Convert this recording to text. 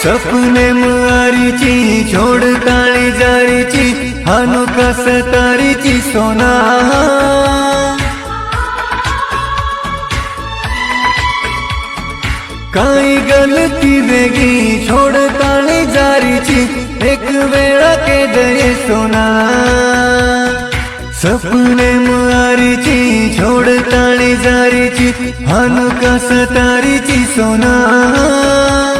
सपने मुआरीची छोड़ ताळी जारीची हानु कस तारीची सोना काई गलती वेगी छोड़ ताळी जारीची एक वेळा के दये सोना सपने मुआरीची छोड़ ताळी जारीची हानु कस तारीची सोना